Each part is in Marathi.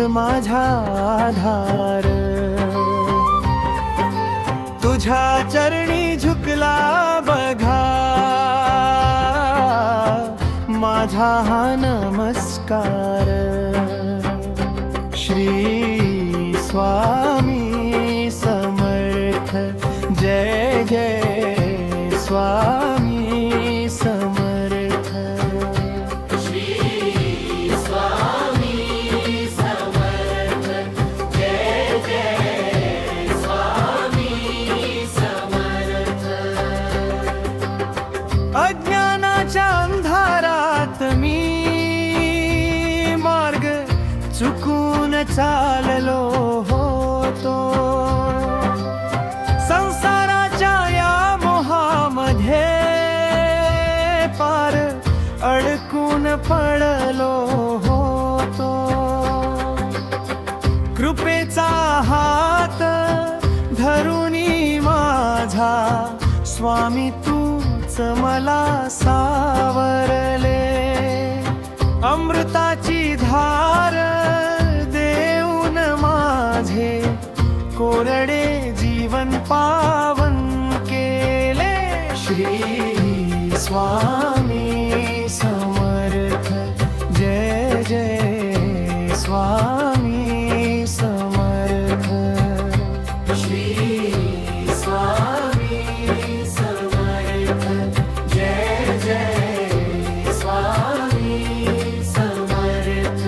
माझा आधार, तुझ्या चरणी झुकला बघा माझा हा नमस्कार। श्री स्वामी समर्थ, जय जय स्वामी समर्थ। श्री स्वामी समर्थ, जय जय स्वामी समर्थ। अज्ञानाच्या अंधारात मी मार्ग चुकून चाललो होतो, संसाराच्या या मोहामध्ये पार अडकून पडलो होतो। कृपेचा हात धरुनी माझा स्वामी तूच मला सावरले, अमृताची धार देऊन माझे कोरडे जीवन पावन केले। श्री स्वामी समर्थ, जय जय स्वामी समर्थ। श्री स्वामी समर्थ, जय जय स्वामी समर्थ।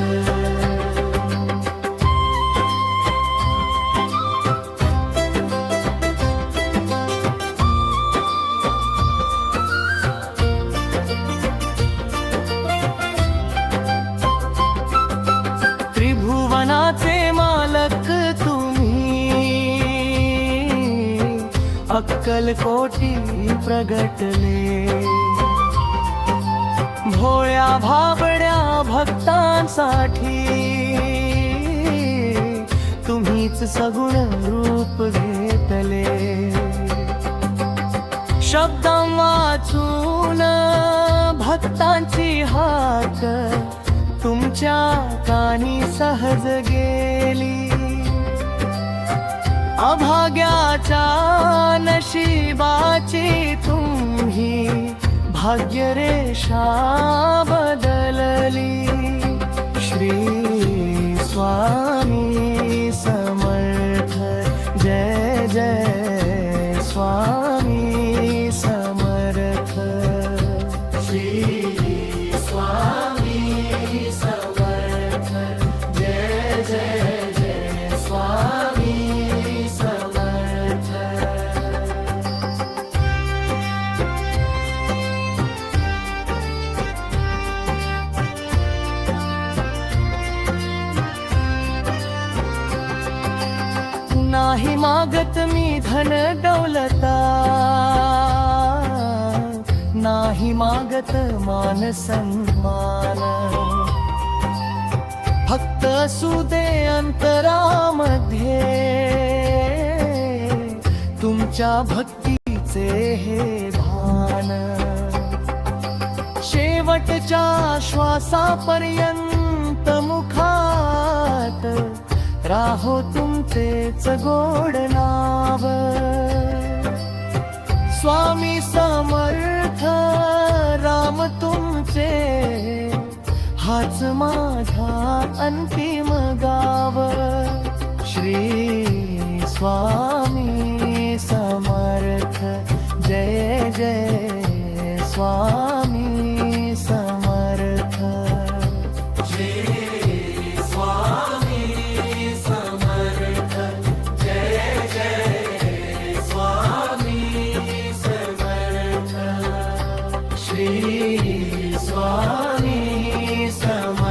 त्रिभुवनाचे मालक तुम्ही, अक्कलकोटी प्रगटले, भोळ्या भाबड्या भक्तांसाठी तुम्हीच सगुण रूप घेतले। शब्द वाचून भक्तांची हाक तुमच्या कानी सहज गेली, अभाग्याच्या नशिबाची तुम्ही भाग्यरेषा बदलली। श्री स्वामी समर्थ, जय जय स्वामी समर्थ। श्री स्वामी समर्थ, जय जय जय स्वामी समर्थ। नाही मागत मी धन दौलता, नाही मागत मान सन्मान, फक्त असू दे अंतरामध्ये तुमच्या भक्तीचे हे भान। शेवटच्या श्वासापर्यंत मुखात राहो तुमचेच गोड नाव। स्वामी समर्थ राम तुमचे, हाच माझा अंतिम गाव। श्री स्वामी समर्थ, जय जय स्वामी समर्थ। श्री स्वामी समर्थ, जय जय स्वामी समर्थ। श्री स्वामी समर्थ।